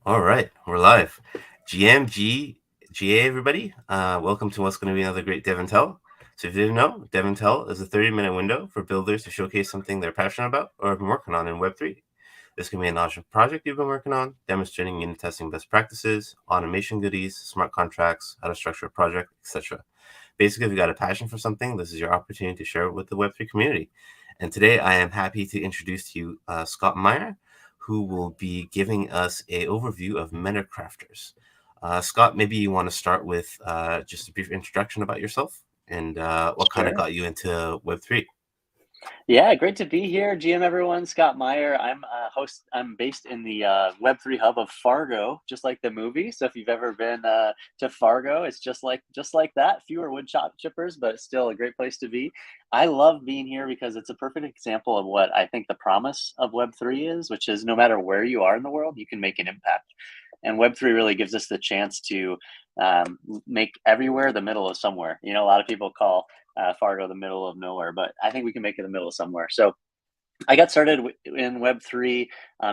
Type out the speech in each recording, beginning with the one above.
All right, we're live. GMG, GA, everybody. Welcome to what's going to be another great DevNTell. So if you didn't know, DevNTell is a 30-minute window for builders to showcase something they're passionate about or have been working on in Web3. This can be a knowledge project you've been working on, demonstrating unit testing best practices, automation goodies, smart contracts, how to structure a project, etc. Basically, if you got a passion for something, this is your opportunity to share it with the Web3 community. And today I am happy to introduce to you Scott Meyer, who will be giving us an overview of Metacrafters. Scott, maybe you want to start with just a brief introduction about yourself and what kind of Sure. got you into Web3. Yeah, great to be here. GM everyone, Scott Meyer. I'm a host. I'm based in the Web3 hub of Fargo, just like the movie. So if you've ever been to Fargo, it's just like that. Fewer wood chippers, but still a great place to be. I love being here because it's a perfect example of what I think the promise of Web3 is, which is no matter where you are in the world, you can make an impact. And Web3 really gives us the chance to make everywhere the middle of somewhere. You know, a lot of people call Fargo the middle of nowhere, but I think we can make it the middle of somewhere. So I got started in Web3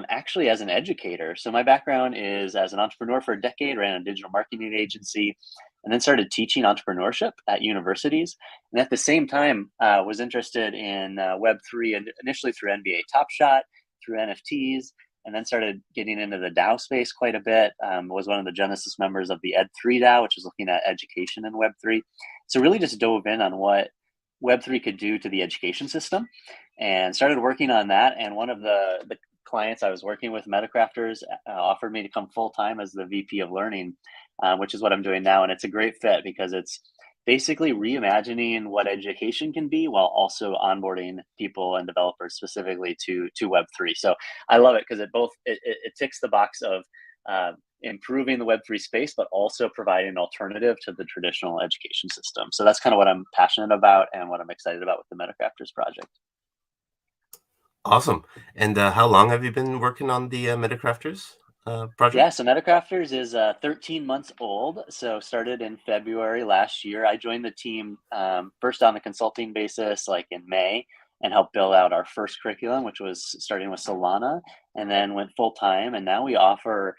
actually as an educator. So my background is as an entrepreneur for a decade, ran a digital marketing agency, and then started teaching entrepreneurship at universities. And at the same time, was interested in Web3 and initially through NBA Top Shot, through NFTs, and then started getting into the DAO space quite a bit. Was one of the genesis members of the Ed3 DAO, which is looking at education in Web3. So really just dove in on what Web3 could do to the education system and started working on that. And one of the clients I was working with, Metacrafters, offered me to come full time as the VP of Learning, which is what I'm doing now. And it's a great fit because it's basically reimagining what education can be while also onboarding people and developers specifically to Web3. So I love it because it ticks the box of improving the Web3 space, but also providing an alternative to the traditional education system. So that's kind of what I'm passionate about and what I'm excited about with the Metacrafters project. Awesome. And how long have you been working on the Metacrafters Yeah, project? so Metacrafters is 13 months old. So started in February last year. I joined the team first on a consulting basis, like in May, and helped build out our first curriculum, which was starting with Solana, and then went full time. And now we offer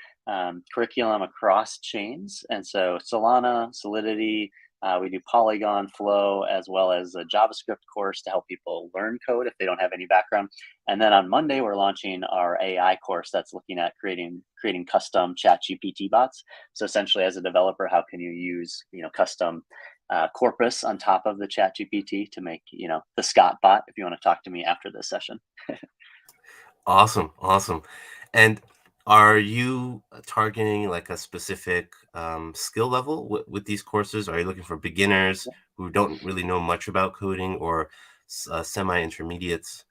curriculum across chains. And so Solana, Solidity, we do Polygon, Flow, as well as a JavaScript course to help people learn code if they don't have any background. And then on Monday, we're launching our AI course that's looking at creating custom Chat GPT bots. So essentially, as a developer, how can you use custom corpus on top of the Chat GPT to make the Scott bot if you want to talk to me after this session. Awesome, awesome. And are you targeting like a specific skill level with these courses? Are you looking for beginners who don't really know much about coding or semi-intermediates?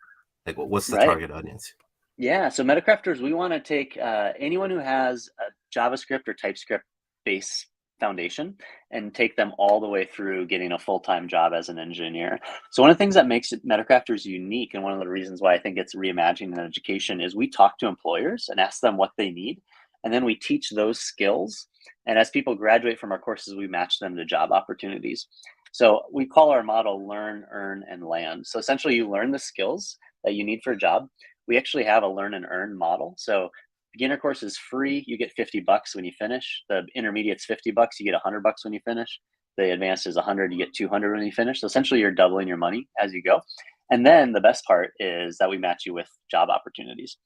Like, what's the Right. target audience? Yeah, so Metacrafters, we want to take anyone who has a JavaScript or TypeScript base foundation and take them all the way through getting a full-time job as an engineer. So one of the things that makes Metacrafters unique, and one of the reasons why I think it's reimagining education, is we talk to employers and ask them what they need, and then we teach those skills. And as people graduate from our courses, we match them to job opportunities. So we call our model learn, earn, and land. So essentially, you learn the skills that you need for a job. We actually have a learn and earn model. So beginner course is free. You get $50 when you finish. The intermediate's $50. You get $100 when you finish. The advanced is 100. You get 200 when you finish. So essentially, you're doubling your money as you go. And then the best part is that we match you with job opportunities.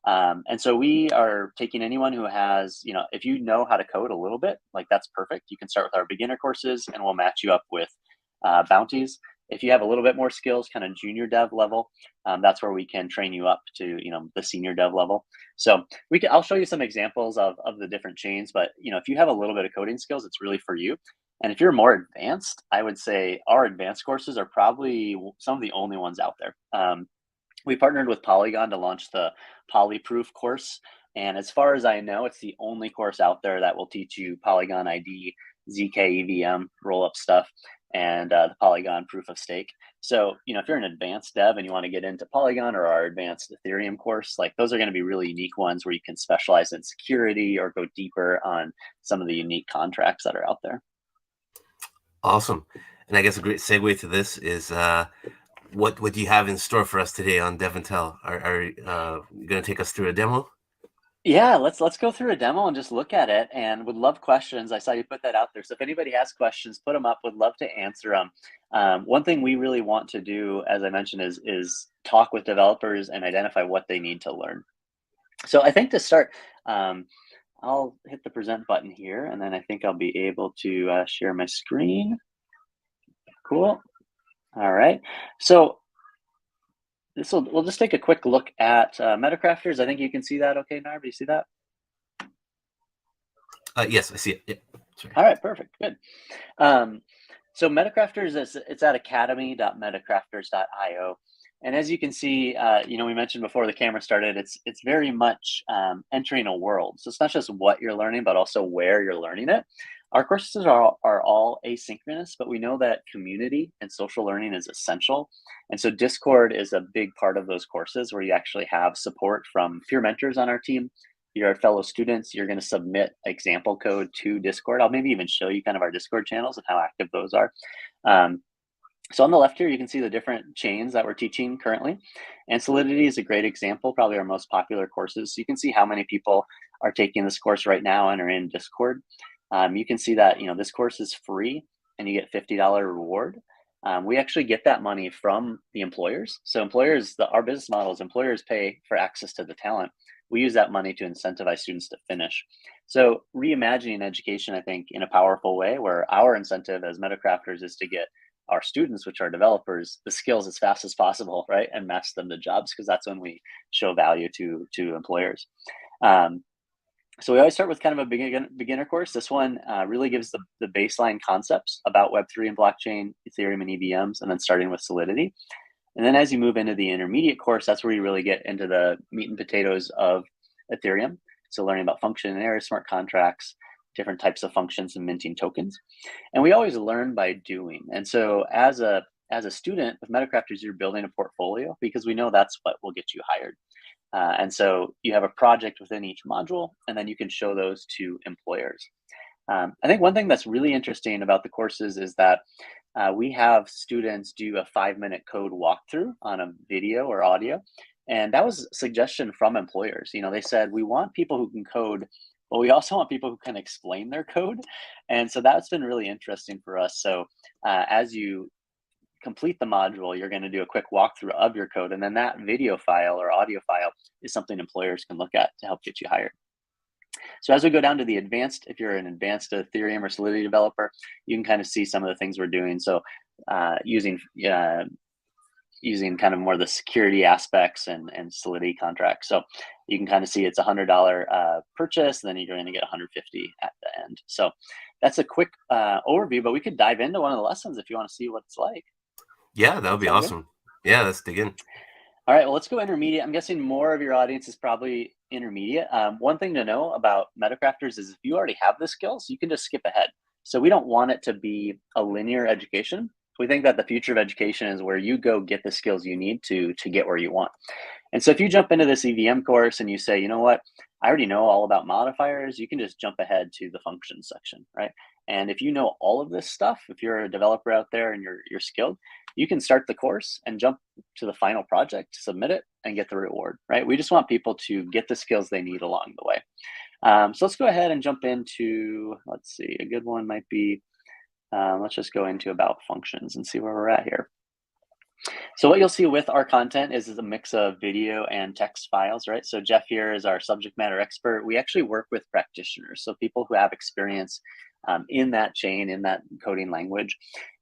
And so we are taking anyone who has, if you know how to code a little bit, like that's perfect. You can start with our beginner courses and we'll match you up with bounties. If you have a little bit more skills, kind of junior dev level, that's where we can train you up to, the senior dev level. So I'll show you some examples of the different chains, but if you have a little bit of coding skills, it's really for you. And if you're more advanced, I would say our advanced courses are probably some of the only ones out there. We partnered with Polygon to launch the Polyproof course. And as far as I know, it's the only course out there that will teach you Polygon ID, ZK EVM, roll up stuff, and the Polygon proof of stake. So, if you're an advanced dev and you want to get into Polygon or our advanced Ethereum course, like those are going to be really unique ones where you can specialize in security or go deeper on some of the unique contracts that are out there. Awesome. And I guess a great segue to this is what do you have in store for us today on DevNTell? Are you going to take us through a demo? Yeah, let's go through a demo and just look at it, and would love questions. I saw you put that out there. So if anybody has questions, put them up. Would love to answer them. One thing we really want to do, as I mentioned, is talk with developers and identify what they need to learn. So I think to start, um, I'll hit the present button here, and then I think I'll be able to share my screen. Cool. All right. So we'll just take a quick look at Metacrafters. I think you can see that okay, Narb? Do you see that? Yes, I see it. Yeah. Sorry. All right, perfect. Good. Um, so Metacrafters it's at academy.metacrafters.io. And as you can see, we mentioned before the camera started, it's very much entering a world. So it's not just what you're learning, but also where you're learning it. Our courses are all asynchronous, but we know that community and social learning is essential. And so Discord is a big part of those courses where you actually have support from peer mentors on our team, your fellow students. You're going to submit example code to Discord. I'll maybe even show you kind of our Discord channels and how active those are. So on the left here, you can see the different chains that we're teaching currently. And Solidity is a great example, probably our most popular courses. So you can see how many people are taking this course right now and are in Discord. You can see that, this course is free and you get $50 reward. We actually get that money from the employers. So our business model is employers pay for access to the talent. We use that money to incentivize students to finish. So reimagining education, I think, in a powerful way, where our incentive as Metacrafters is to get our students, which are developers, the skills as fast as possible, right? And match them to jobs, because that's when we show value to employers. So we always start with kind of a beginner course. This one really gives the baseline concepts about Web3 and blockchain, Ethereum and EVMs, and then starting with Solidity. And then as you move into the intermediate course, that's where you really get into the meat and potatoes of Ethereum. So learning about function smart contracts, different types of functions, and minting tokens. And we always learn by doing. And so as a student with Metacrafters, you're building a portfolio, because we know that's what will get you hired. And so you have a project within each module, and then you can show those to employers. I think one thing that's really interesting about the courses is that we have students do a 5-minute code walkthrough on a video or audio. And that was a suggestion from employers. They said, we want people who can code, but we also want people who can explain their code. And so that's been really interesting for us. So as you complete the module, you're going to do a quick walkthrough of your code. And then that video file or audio file is something employers can look at to help get you hired. So as we go down to the advanced, if you're an advanced Ethereum or Solidity developer, you can kind of see some of the things we're doing. So using kind of more the security aspects and Solidity contracts. So you can kind of see it's $100 purchase, and then you're going to get 150 at the end. So that's a quick overview, but we could dive into one of the lessons if you want to see what it's like. Yeah, that would be awesome. Good? Yeah, let's dig in. All right, well, let's go intermediate. I'm guessing more of your audience is probably intermediate. One thing to know about Metacrafters is if you already have the skills, you can just skip ahead. So we don't want it to be a linear education. We think that the future of education is where you go get the skills you need to get where you want. And so if you jump into this EVM course and you say, you know what, I already know all about modifiers, you can just jump ahead to the functions section, right? And if you know all of this stuff, if you're a developer out there and you're skilled, you can start the course and jump to the final project, submit it, and get the reward, right? We just want people to get the skills they need along the way. So let's go ahead and jump into, let's see, a good one might be, let's just go into about functions and see where we're at here. So what you'll see with our content is a mix of video and text files, right? So Jeff here is our subject matter expert. We actually work with practitioners, so people who have experience in that chain, in that coding language,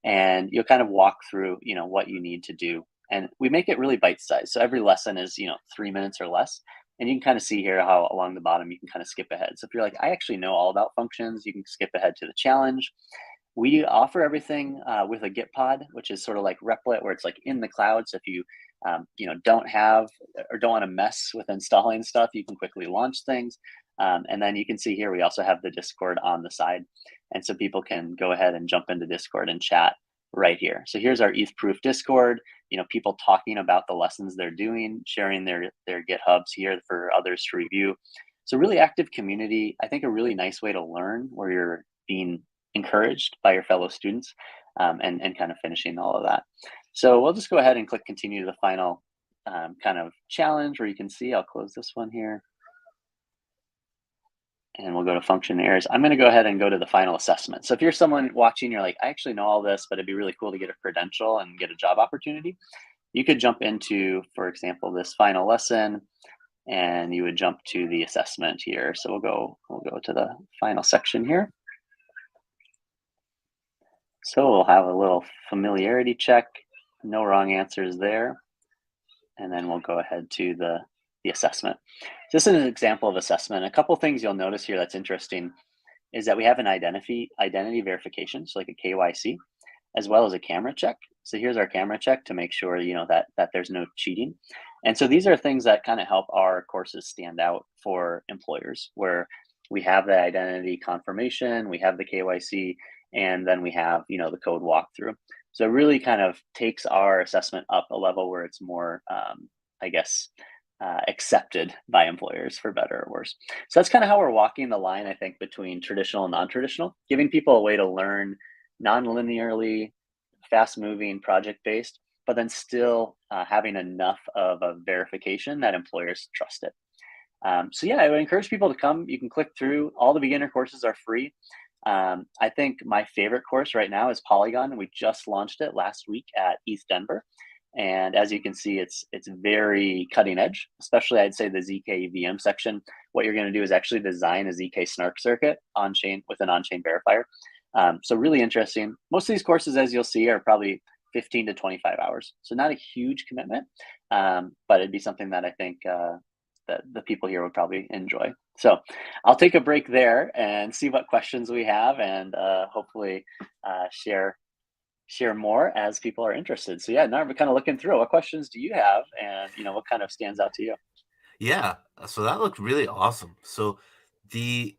and you'll kind of walk through, what you need to do. And we make it really bite-sized. So every lesson is, 3 minutes or less. And you can kind of see here how along the bottom you can kind of skip ahead. So if you're like, I actually know all about functions, you can skip ahead to the challenge. We offer everything with a Git pod, which is sort of like Replit, where it's like in the cloud. So if you don't have or don't want to mess with installing stuff, you can quickly launch things. And then you can see here we also have the Discord on the side, and so people can go ahead and jump into Discord and chat right here. So here's our ETH-proof Discord. People talking about the lessons they're doing, sharing their GitHubs here for others to review. So really active community. I think a really nice way to learn, where you're being encouraged by your fellow students, and kind of finishing all of that. So we'll just go ahead and click continue to the final kind of challenge, where you can see, I'll close this one here. and we'll go to function areas. I'm going to go ahead and go to the final assessment. So if you're someone watching, you're like, I actually know all this, but it'd be really cool to get a credential and get a job opportunity. You could jump into, for example, this final lesson, and you would jump to the assessment here. So we'll go to the final section here. So we'll have a little familiarity check, no wrong answers there. And then we'll go ahead to the assessment. So this is an example of assessment. A couple things you'll notice here that's interesting is that we have an identity verification, so like a KYC, as well as a camera check. So here's our camera check to make sure that there's no cheating. And so these are things that kind of help our courses stand out for employers, where we have the identity confirmation, we have the KYC, and then we have the code walkthrough. So it really kind of takes our assessment up a level where it's more, I guess, accepted by employers, for better or worse. So that's kind of how we're walking the line, I think, between traditional and non-traditional, giving people a way to learn non-linearly, fast-moving, project-based, but then still having enough of a verification that employers trust it. So yeah, I would encourage people to come. You can click through. All the beginner courses are free. I think my favorite course right now is Polygon. We just launched it last week at East Denver. And as you can see, it's very cutting edge, especially I'd say the ZK VM section. What you're going to do is actually design a ZK snark circuit on chain with an on-chain verifier. So really interesting. Most of these courses, as you'll see, are probably 15 to 25 hours. So not a huge commitment, but it'd be something that I think that the people here would probably enjoy. So I'll take a break there and see what questions we have, and hopefully share more as people are interested. So yeah, now we're kind of looking through what questions do you have, and what kind of stands out to you? Yeah, so that looked really awesome. So the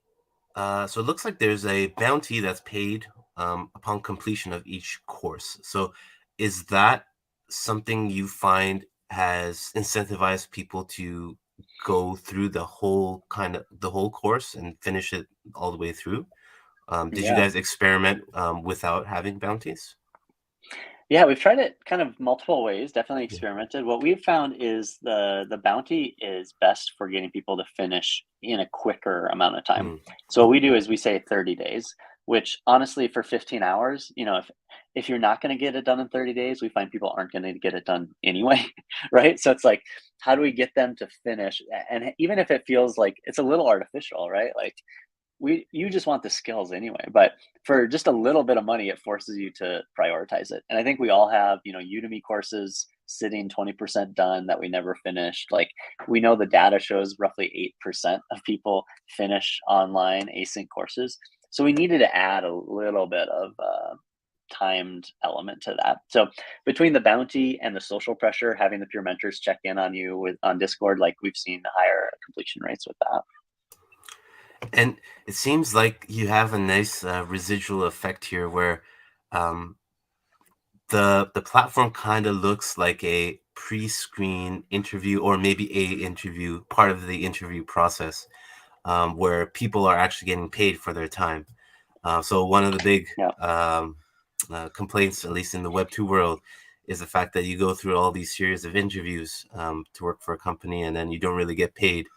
so it looks like there's a bounty that's paid upon completion of each course. So is that something you find has incentivized people to go through the whole course and finish it all the way through? Did you Yeah. guys experiment without having bounties? Yeah, we've tried it kind of multiple ways, definitely experimented. What we've found is the bounty is best for getting people to finish in a quicker amount of time. Mm, So what we do is we say 30 days, which honestly for 15 hours, if you're not going to get it done in 30 days, we find people aren't going to get it done anyway, right? So it's like, how do we get them to finish? And even if it feels like it's a little artificial, right? Like you just want the skills anyway, but for just a little bit of money it forces you to prioritize it. And I think we all have Udemy courses sitting 20% done that we never finished. Like, we know the data shows roughly 8% of people finish online async courses, so we needed to add a little bit of timed element to that. So between the bounty and the social pressure, having the peer mentors check in on you on Discord, like, we've seen higher completion rates with that. and it seems like you have a nice residual effect here where um, the platform kind of looks like a pre-screen interview, or maybe a interview, part of the interview process, where people are actually getting paid for their time. So one of the big Yeah. complaints, at least in the Web 2 world, is the fact that you go through all these series of interviews to work for a company, and then you don't really get paid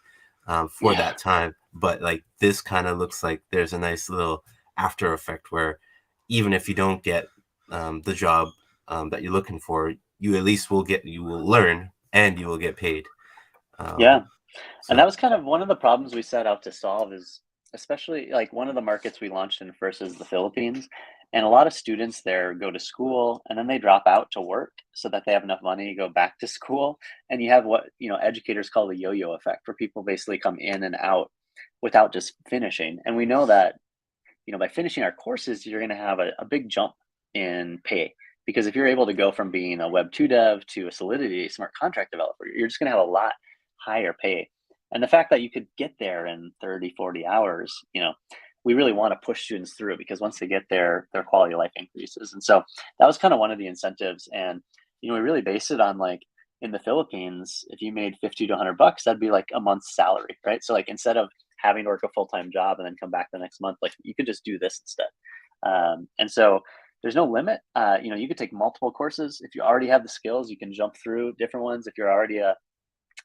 for Yeah. that time. But like, this kind of looks like there's a nice little after effect where even if you don't get the job that you're looking for, you at least you will learn and you will get paid. Yeah. And that So was kind of one of the problems we set out to solve, is especially like one of the markets we launched in first is the Philippines. And a lot of students there go to school and then they drop out to work so that they have enough money to go back to school. And you have what, educators call the yo-yo effect, where people basically come in and out without just finishing. And we know that, by finishing our courses, you're going to have a big jump in pay. Because if you're able to go from being a Web 2 dev to a Solidity smart contract developer, you're just going to have a lot higher pay. And the fact that you could get there in 30, 40 hours, we really want to push students through, because once they get there, their quality of life increases. And so that was kind of one of the incentives. And, we really based it on, like, in the Philippines, if you made 50 to $100, that'd be like a month's salary, right? So like, instead of having to work a full-time job and then come back the next month, like, you could just do this instead. And so there's no limit. You could take multiple courses. If you already have the skills, you can jump through different ones. If you're already a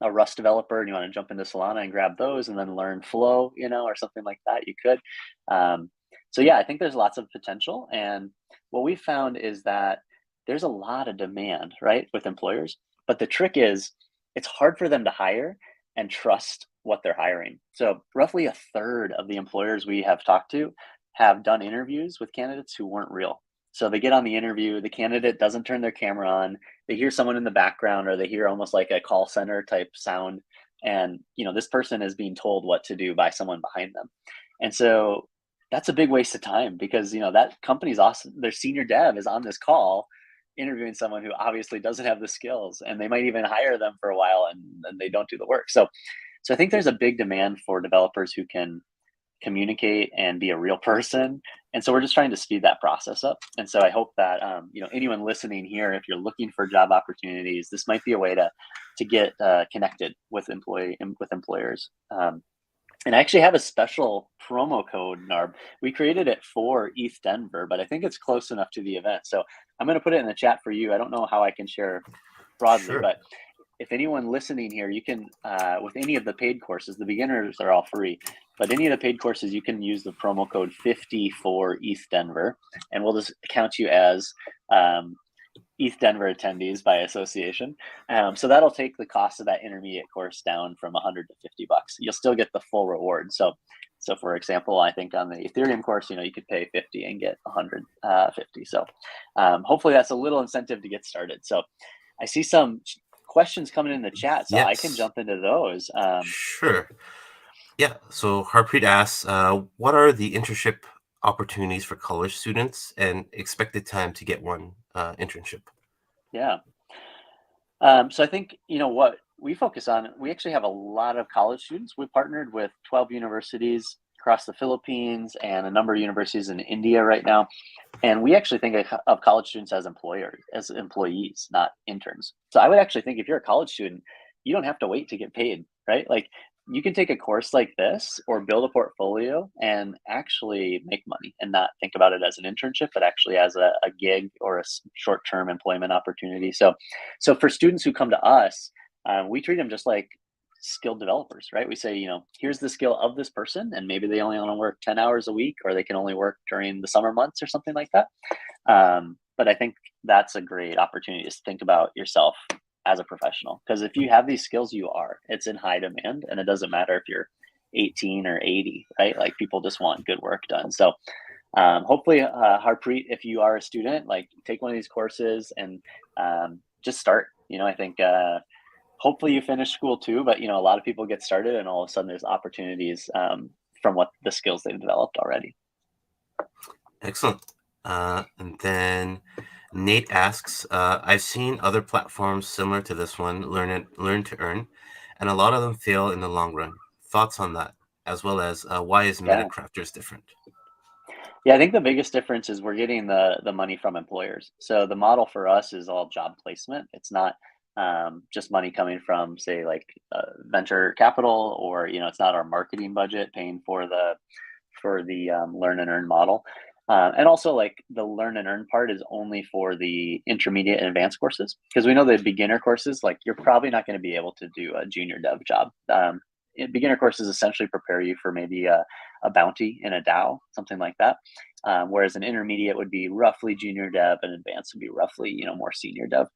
a Rust developer and you want to jump into Solana and grab those and then learn Flow, or something like that, you could. So yeah, I think there's lots of potential. And what we found is that there's a lot of demand, right, with employers. But the trick is it's hard for them to hire and trust what they're hiring. So roughly a third of the employers we have talked to have done interviews with candidates who weren't real. So they get on the interview, the candidate doesn't turn their camera on, they hear someone in the background, or they hear almost like a call center type sound, and this person is being told what to do by someone behind them. And so that's a big waste of time, because that company's awesome, their senior dev is on this call interviewing someone who obviously doesn't have the skills, and they might even hire them for a while and then they don't do the work. So I think there's a big demand for developers who can communicate and be a real person. And so we're just trying to speed that process up. And so I hope that anyone listening here, if you're looking for job opportunities, this might be a way to get connected with employers. And I actually have a special promo code, Narb. We created it for ETH Denver, but I think it's close enough to the event. So I'm going to put it in the chat for you. I don't know how I can share broadly, Sure. but if anyone listening here, you can, with any of the paid courses, the beginners are all free, but any of the paid courses, you can use the promo code 50 for ETH Denver, and we'll just count you as ETH Denver attendees by association. So that'll take the cost of that intermediate course down from 100 to 50 bucks. You'll still get the full reward. So for example, I think on the Ethereum course, you could pay 50 and get 150. So hopefully that's a little incentive to get started. So I see some questions coming in the chat, so Yes. I can jump into those. Sure. Yeah. So Harpreet asks, what are the internship opportunities for college students and expected time to get one internship? Yeah. So I think, what we focus on, we actually have a lot of college students. We partnered with 12 universities across the Philippines and a number of universities in India right now. And we actually think of college students as employees, not interns. So I would actually think if you're a college student, you don't have to wait to get paid, right? Like, you can take a course like this or build a portfolio and actually make money, and not think about it as an internship, but actually as a gig or a short-term employment opportunity. So for students who come to us, we treat them just like skilled developers, right? We say, here's the skill of this person, and maybe they only want to work 10 hours a week, or they can only work during the summer months or something like that. But I think that's a great opportunity to think about yourself as a professional, because if you have these skills, it's in high demand, and it doesn't matter if you're 18 or 80, right? Like, people just want good work done. So hopefully, Harpreet, if you are a student, like, take one of these courses and just start. I think hopefully you finish school too, but a lot of people get started and all of a sudden there's opportunities from what the skills they've developed already. Excellent. And then Nate asks, I've seen other platforms similar to this one, learn to earn, and a lot of them fail in the long run. Thoughts on that, as well as why is Metacrafters different? Yeah, I think the biggest difference is we're getting the money from employers. So the model for us is all job placement. It's not just money coming from, say, like venture capital, or it's not our marketing budget paying for the learn and earn model. And also, like, the learn and earn part is only for the intermediate and advanced courses, because we know the beginner courses, like, you're probably not going to be able to do a junior dev job. Beginner courses essentially prepare you for maybe a bounty in a DAO, something like that. Whereas an intermediate would be roughly junior dev, and advanced would be roughly, more senior dev.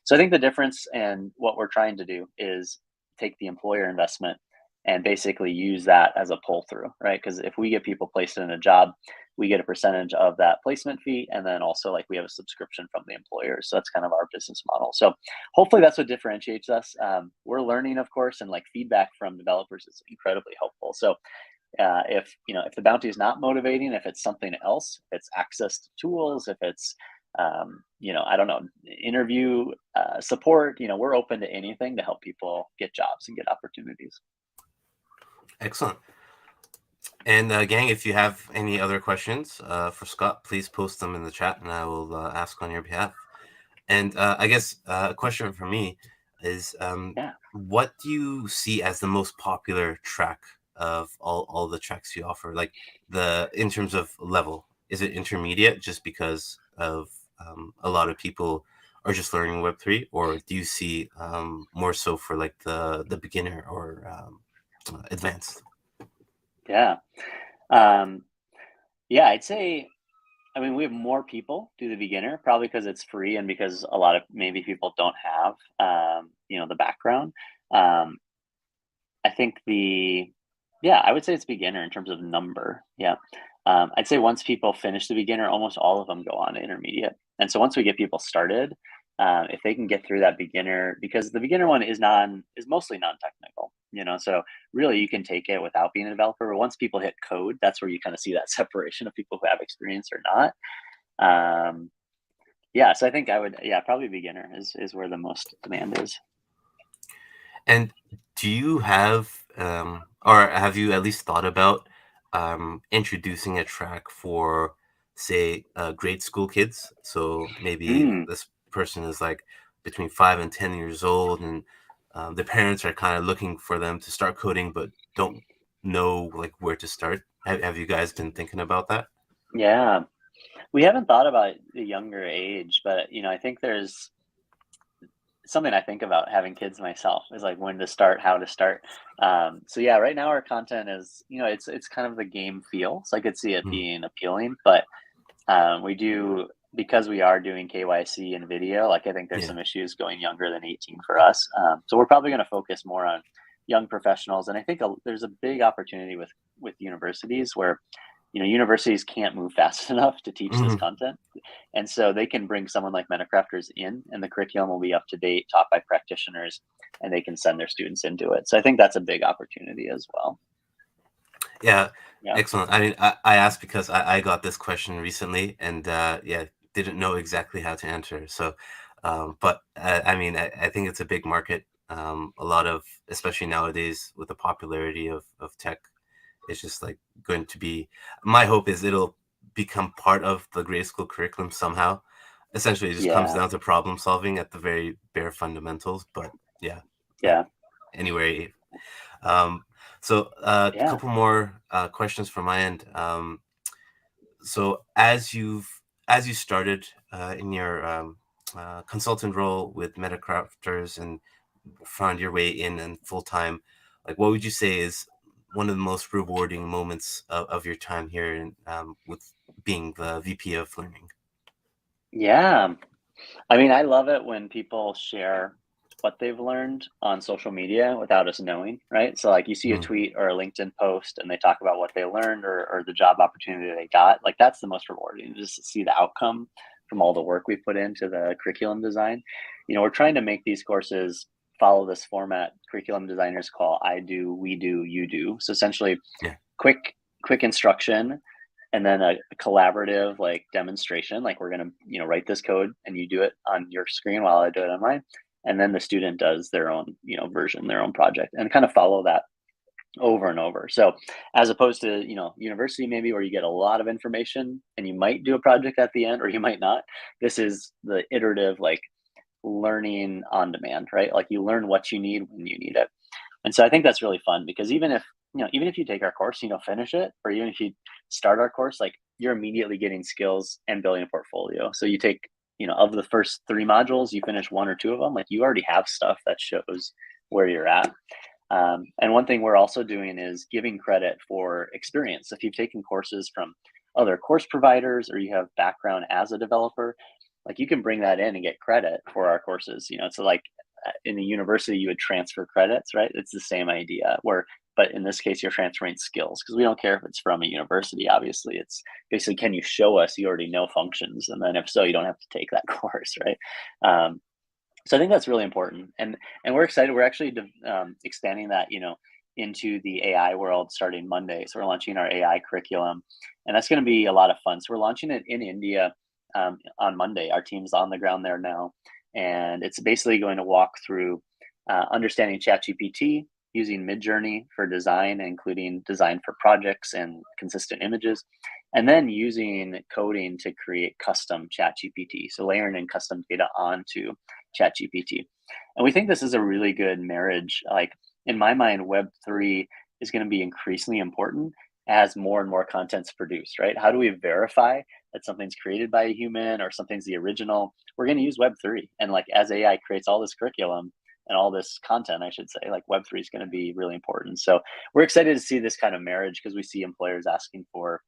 So I think the difference, and what we're trying to do, is take the employer investment and basically use that as a pull through, right? Because if we get people placed in a job, we get a percentage of that placement fee, and then also, like, we have a subscription from the employers. So that's kind of our business model. So hopefully that's what differentiates us. We're learning, of course, and like, feedback from developers is incredibly helpful. So if the bounty is not motivating, if it's something else, if it's access to tools, if it's I don't know, interview support, we're open to anything to help people get jobs and get opportunities. Excellent. And gang, if you have any other questions for Scott, please post them in the chat, and I will ask on your behalf. And I guess a question for me is, what do you see as the most popular track of all the tracks you offer? Like, in terms of level, is it intermediate just because of a lot of people are just learning Web3, or do you see more so for like the beginner or advanced? Yeah. Um, yeah, I'd say, I mean, we have more people do the beginner, probably because it's free and because a lot of maybe people don't have, the background. Um, I think yeah, I would say it's beginner in terms of number. Yeah. I'd say once people finish the beginner, almost all of them go on to intermediate. And so once we get people started, if they can get through that beginner, because the beginner one is mostly non-technical, so really you can take it without being a developer. But once people hit code, that's where you kind of see that separation of people who have experience or not. Yeah, so I think probably beginner is where the most demand is. And do you have, or have you at least thought about introducing a track for, say, grade school kids? So maybe Mm, this person is like between 5 and 10 years old, and their parents are kind of looking for them to start coding, but don't know like where to start. Have you guys been thinking about that? yeah. We haven't thought about the younger age, but I think there's something I think about having kids myself is like when to start, how to start. So yeah, right now our content is, it's kind of the game feel. So I could see it Mm, being appealing, but we do, because we are doing KYC and video, like I think there's yeah. some issues going younger than 18 for us. So we're probably going to focus more on young professionals, and I think there's a big opportunity with universities where universities can't move fast enough to teach this Mhm. content. And so they can bring someone like Metacrafters in, and the curriculum will be up to date, taught by practitioners, and they can send their students into it. So I think that's a big opportunity as well. Yeah, Yeah. excellent. I mean, I asked because I got this question recently, and yeah, didn't know exactly how to answer. So, but I mean, I think it's a big market. A lot of, especially nowadays with the popularity of tech, it's just like going to be. My hope is it'll become part of the grade school curriculum somehow. Essentially, it just comes Yeah. down to problem solving at the very bare fundamentals. But yeah, uh, Yeah. anyway, um, so a Yeah. couple more questions from my end. So as you started in your consultant role with Metacrafters and found your way in and full time, like what would you say is one of the most rewarding moments of your time here in, with being the VP of Learning? Yeah. I mean, I love it when people share what they've learned on social media without us knowing, right? So, like, you see a Mm, tweet or a LinkedIn post and they talk about what they learned or the job opportunity they got. Like, that's the most rewarding, just to see the outcome from all the work we put into the curriculum design. We're trying to make these courses follow this format curriculum designers call I do, we do, you do. So, essentially, yeah, quick, quick instruction and then a collaborative like demonstration, like we're going to write this code and you do it on your screen while I do it on mine, and then the student does their own version, their own project, and kind of follow that over and over. So as opposed to university maybe where you get a lot of information and you might do a project at the end or you might not, this is the iterative like learning on demand, right? Like you learn what you need when you need it. And so I think that's really fun because even if you take our course, finish it, or even if you start our course, like you're immediately getting skills and building a portfolio. So you take, of the first 3 modules, you finish 1 or 2 of them, like you already have stuff that shows where you're at. And one thing we're also doing is giving credit for experience. So if you've taken courses from other course providers or you have background as a developer, like you can bring that in and get credit for our courses. So like in the university, you would transfer credits, right? It's the same idea but in this case, you're transferring skills because we don't care if it's from a university. Obviously, it's basically, can you show us you already know functions? And then if so, you don't have to take that course, right? So I think that's really important, and we're excited. We're actually expanding that, into the AI world starting Monday. So we're launching our AI curriculum, and that's going to be a lot of fun. So we're launching it in India on Monday. Our team's on the ground there now, and it's basically going to walk through understanding ChatGPT, using Midjourney for design, including design for projects and consistent images, and then using coding to create custom ChatGPT. So layering in custom data onto ChatGPT. And we think this is a really good marriage. Like in my mind, Web3 is going to be increasingly important as more and more content's produced, right? How do we verify that something's created by a human or something's the original? We're going to use Web3. And like as AI creates all this curriculum and all this content, I should say, like Web3 is going to be really important. So we're excited to see this kind of marriage because we see employers asking for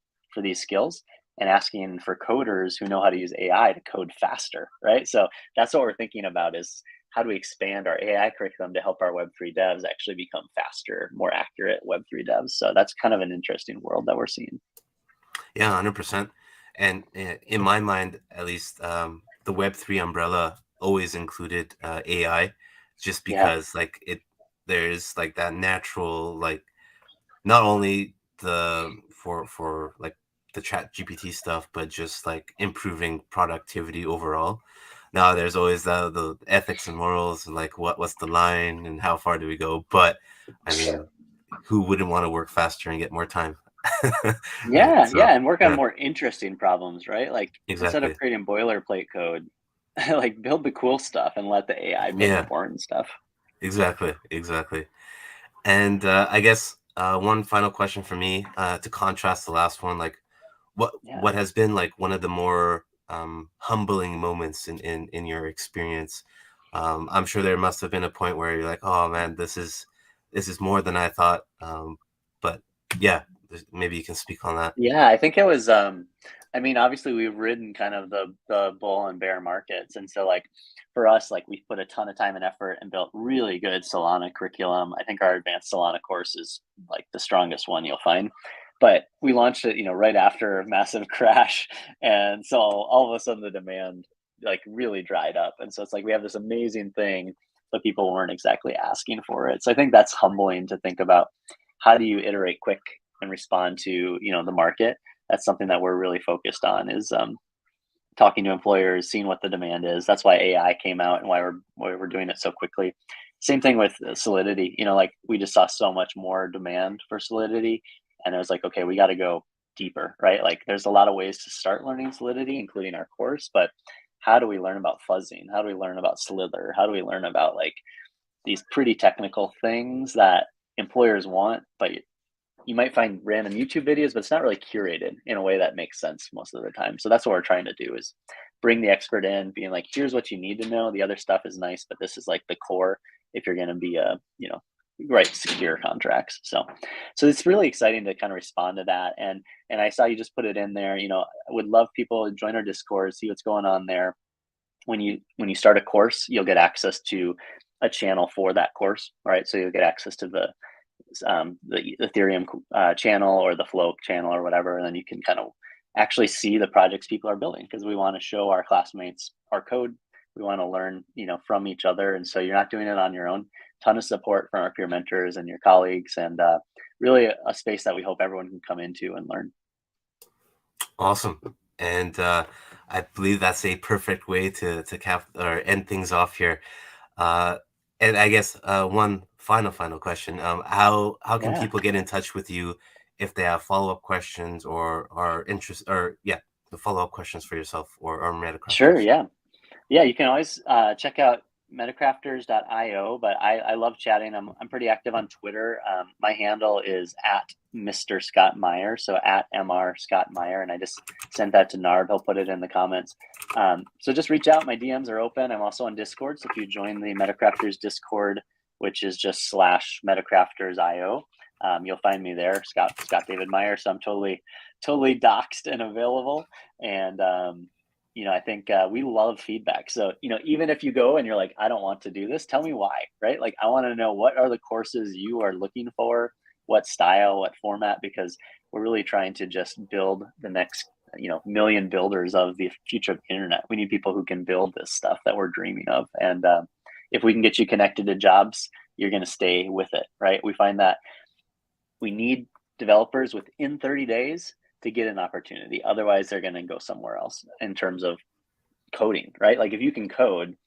these skills and asking for coders who know how to use AI to code faster, right? So that's what we're thinking about is how do we expand our AI curriculum to help our Web3 devs actually become faster, more accurate Web3 devs. So that's kind of an interesting world that we're seeing. Yeah, 100%. And in my mind, at least, the Web3 umbrella always included AI, just Yeah. because like there's like that natural, like not only for like the chat GPT stuff, but just like improving productivity overall. Now there's always the ethics and morals and like what's the line and how far do we go? But I mean, who wouldn't want to work faster and get more time? Right. Yeah, So yeah, and work on yeah, more interesting problems, right? Like instead of exactly. creating boilerplate code, like build the cool stuff and let the AI build the Yeah, boring stuff. exactly. And I guess one final question for me to contrast the last one, like Yeah. what has been like one of the more humbling moments in your experience? I'm sure there must have been a point where you're like, oh man, this is more than I thought. But yeah, maybe you can speak on that. Yeah, I think it was I mean, obviously we've ridden kind of the bull and bear markets. And so like for us, like we've put a ton of time and effort and built really good Solana curriculum. I think our advanced Solana course is like the strongest one you'll find. But we launched it, right after a massive crash. And so all of a sudden the demand like really dried up. And so it's like we have this amazing thing, but people weren't exactly asking for it. So I think that's humbling to think about how do you iterate quick and respond to the market. That's something that we're really focused on is talking to employers, seeing what the demand is. That's why AI came out and why we're doing it so quickly. Same thing with Solidity. Like we just saw so much more demand for Solidity, and it was like, okay, we got to go deeper, right? Like there's a lot of ways to start learning Solidity, including our course, but how do we learn about fuzzing? How do we learn about Slither? How do we learn about like these pretty technical things that employers want, but you might find random YouTube videos, but it's not really curated in a way that makes sense most of the time. So that's what we're trying to do is bring the expert in, being like, here's what you need to know. The other stuff is nice, but this is like the core if you're going to be write secure contracts. So it's really exciting to kind of respond to that. And I saw you just put it in there. I would love people to join our Discord, see what's going on there. When you start a course, you'll get access to a channel for that course. All right. So you'll get access to the Ethereum channel or the Flow channel or whatever, and then you can kind of actually see the projects people are building because we want to show our classmates our code. We want to learn, from each other, and so you're not doing it on your own. Ton of support from our peer mentors and your colleagues, and really a space that we hope everyone can come into and learn. Awesome. And I believe that's a perfect way to cap or end things off here. Uh, and I guess one final question. How can Yeah, people get in touch with you if they have follow-up questions or are interest or yeah, the follow-up questions for yourself or sure. Metacrafters? Yeah, you can always check out metacrafters.io, but I love chatting. I'm pretty active on Twitter. My handle is at Mr. Scott Meyer, so at Mr. Scott Meyer, and I just sent that to Narb. He'll put it in the comments. So just reach out. My DMs are open. I'm also on Discord, so if you join the Metacrafters Discord, which is just /Metacrafters.io, you'll find me there, Scott David Meyer. So I'm totally doxed and available. And I think we love feedback. So, even if you go and you're like, I don't want to do this, tell me why, right? Like, I want to know what are the courses you are looking for, what style, what format, because we're really trying to just build the next, million builders of the future of the internet. We need people who can build this stuff that we're dreaming of. And if we can get you connected to jobs, you're going to stay with it, right? We find that we need developers within 30 days to get an opportunity. Otherwise, they're going to go somewhere else in terms of coding, right? Like if you can code,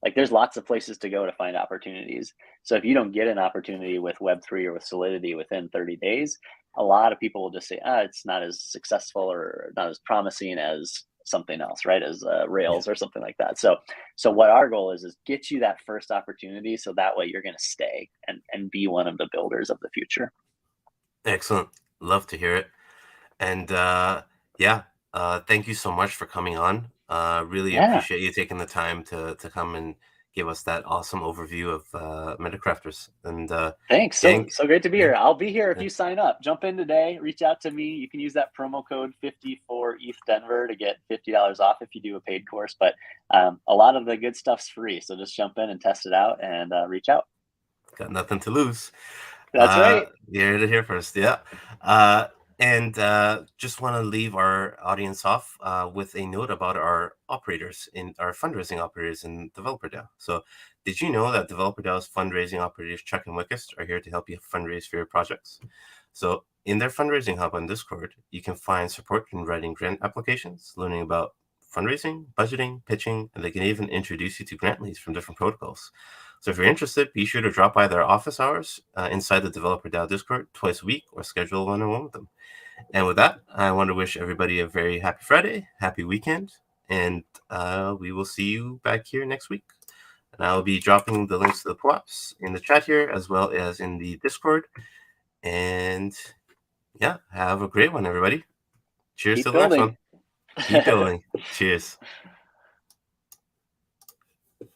like there's lots of places to go to find opportunities. So if you don't get an opportunity with Web3 or with Solidity within 30 days, a lot of people will just say, it's not as successful or not as promising as something else, right? As Yeah. Rails or something like that. So what our goal is get you that first opportunity. So that way you're going to stay and be one of the builders of the future. Excellent. Love to hear it. And yeah, thank you so much for coming on. Really Yeah. appreciate you taking the time to come and give us that awesome overview of Metacrafters. And Thanks. So gang, so great to be yeah, here. I'll be here if yeah, you sign up. Jump in today. Reach out to me. You can use that promo code 54 ETH Denver to get $50 off if you do a paid course. But a lot of the good stuff's free. So just jump in and test it out and reach out. got nothing to lose. That's right. You heard it here first. Yeah. Uh, and just want to leave our audience off with a note about our operators in our fundraising operators in Developer DAO. So, did you know that Developer DAO's fundraising operators, Chuck and Wickest, are here to help you fundraise for your projects? So, in their fundraising hub on Discord, you can find support in writing grant applications, learning about fundraising, budgeting, pitching, and they can even introduce you to grant leads from different protocols. So if you're interested, be sure to drop by their office hours inside the Developer DAO Discord twice a week or schedule one-on-one with them. And with that, I want to wish everybody a very happy Friday, happy weekend, and we will see you back here next week. And I'll be dropping the links to the co-ops in the chat here as well as in the Discord. And yeah, have a great one, everybody. Cheers Keep to the next building. one. Keep building. Cheers.